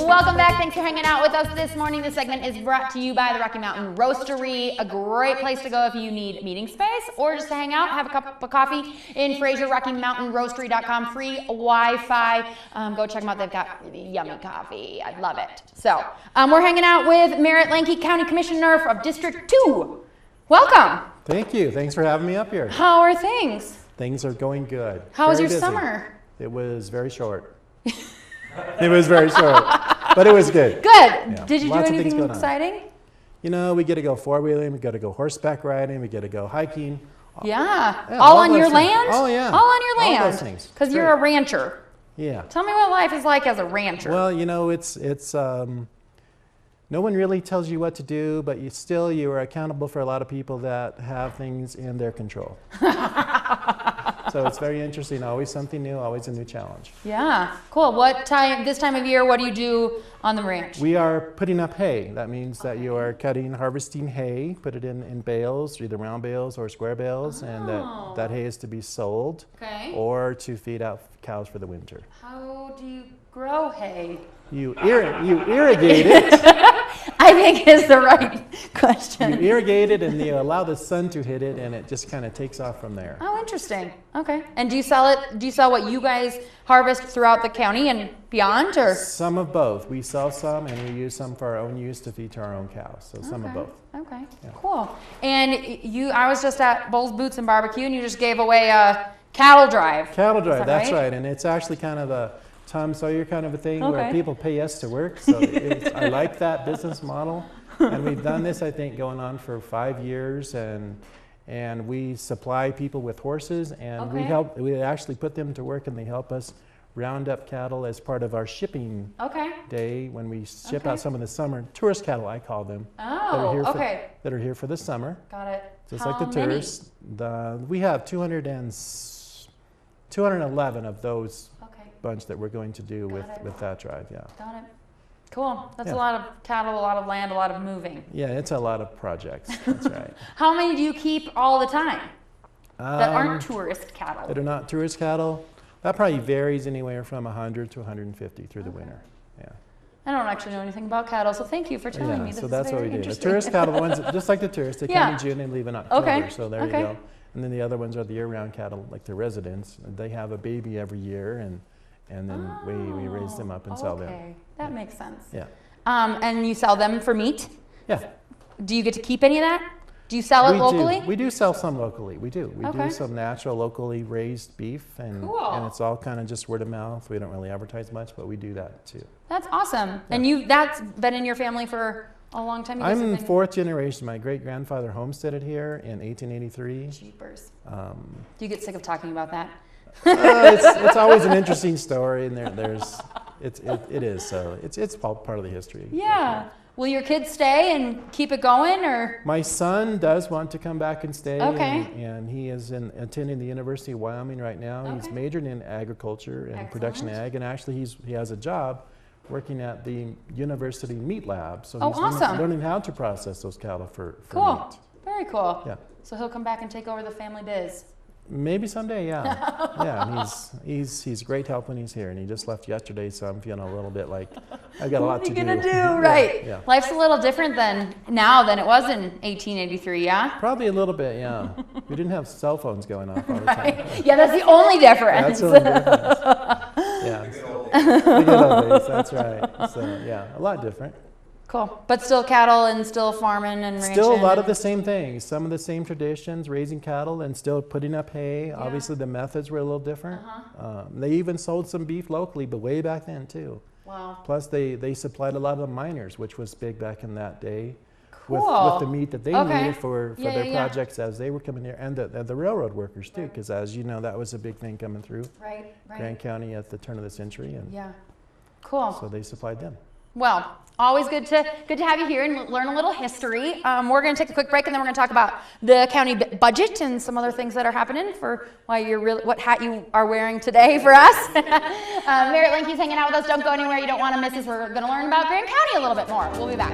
Welcome back. Thanks for hanging out with us this morning. This segment is brought to you by the Rocky Mountain Roastery, a great place to go if you need meeting space or just to hang out, have a cup of coffee in Fraser, RockyMountainRoastery.com, free Wi-Fi. Go check them out. They've got really yummy coffee. I love it. So we're hanging out with Meritt Linke, County Commissioner of District 2. Welcome. Thank you. Thanks for having me up here. How are things? Things are going good. How was your busy. summer? It was very short. It was very short, but it was good. Good. Yeah. Did you Lots do of things anything going on. exciting? You know, we get to go four-wheeling, we get to go horseback riding, we get to go hiking. Yeah. All on those your things. land? Oh, yeah. All on your land? All those things. Because you're a rancher. Yeah. Tell me what life is like as a rancher. Well, you know, it's no one really tells you what to do, but you are accountable for a lot of people that have things in their control. So it's very interesting. Always something new, always a new challenge. Yeah, cool. This time of year, what do you do on the ranch? We are putting up hay. That means that you are harvesting hay, put it in bales, either round bales or square bales, and that hay is to be sold or to feed out cows for the winter. How do you grow hay? You irrigate it. I think is the right question. You irrigate it and you allow the sun to hit it, and it just kind of takes off from there. Oh, interesting. Okay. And do you sell it? Do you sell what you guys harvest throughout the county and beyond, or? Some of both. We sell some, and we use some for our own use to feed to our own cows. So some of both. Okay. Yeah. Cool. And I was just at Bull's Boots and Barbecue, and you just gave away a cattle drive. Cattle drive. That's right. And it's actually kind of a Tom Sawyer kind of a thing where people pay us to work. So I like that business model. And we've done this, I think, going on for 5 years. And we supply people with horses, and we actually put them to work, and they help us round up cattle as part of our shipping day when we ship out some of the summer tourist cattle, I call them. Oh, that are here for the summer. Got it. Just like the tourists. We have 211 of those bunch that we're going to do with that drive. Yeah. Got it. Cool. That's a lot of cattle, a lot of land, a lot of moving. Yeah, it's a lot of projects. That's right. How many do you keep all the time that aren't tourist cattle? That are not tourist cattle? That probably varies anywhere from 100 to 150 through the winter. Yeah. I don't actually know anything about cattle, so thank you for telling me. This so that's is what very we do. The interesting. tourist cattle, the ones just like the tourists, they come in June and leave in October. So there you go. And then the other ones are the year-round cattle, like the residents. They have a baby every year, and then we raise them up and sell them. Okay, that makes sense. Yeah. And you sell them for meat? Yeah. Do you get to keep any of that? Do you sell it locally? We do sell some locally. We do. We do some natural, locally raised beef, and it's all kind of just word of mouth. We don't really advertise much, but we do that too. That's awesome. Yeah. And that's been in your family for a long time? I'm fourth generation. My great-grandfather homesteaded here in 1883. Jeepers. Do you get sick of talking about that? It's always an interesting story, and it is. So it's part of the history. Yeah. Will your kids stay and keep it going, or? My son does want to come back and stay. Okay. And he is attending the University of Wyoming right now. Okay. He's majored in agriculture and production ag, and actually he has a job working at the university meat lab. So he's learning how to process those cattle for meat. Very cool. Yeah. So he'll come back and take over the family biz. Maybe someday, yeah. Yeah, he's great help when he's here, and he just left yesterday, so I'm feeling a little bit like I've got a lot to do. What are you gonna do? Right. Yeah. Life's a little different now than it was in 1883, yeah? Probably a little bit, yeah. We didn't have cell phones going off all the time. Yeah, that's the only difference. That's the only difference. Yeah. The good old days, that's right. So yeah, a lot different. Cool. But still cattle and still farming and ranching? Still a lot of the same things. Some of the same traditions, raising cattle and still putting up hay. Yeah. Obviously the methods were a little different. They even sold some beef locally, but way back then too. Wow. Plus they supplied a lot of the miners, which was big back in that day. Cool. With the meat that they needed for their projects as they were coming here, and the railroad workers too, because as you know, that was a big thing coming through Grand County at the turn of the century. And cool. So they supplied them. Well, always good to have you here and learn a little history. We're going to take a quick break, and then we're going to talk about the county budget and some other things that are happening for what hat you are wearing today for us. Meritt Linke's hanging out with us. Don't go anywhere. You don't want to miss us. We're going to learn about Grand County a little bit more. We'll be back.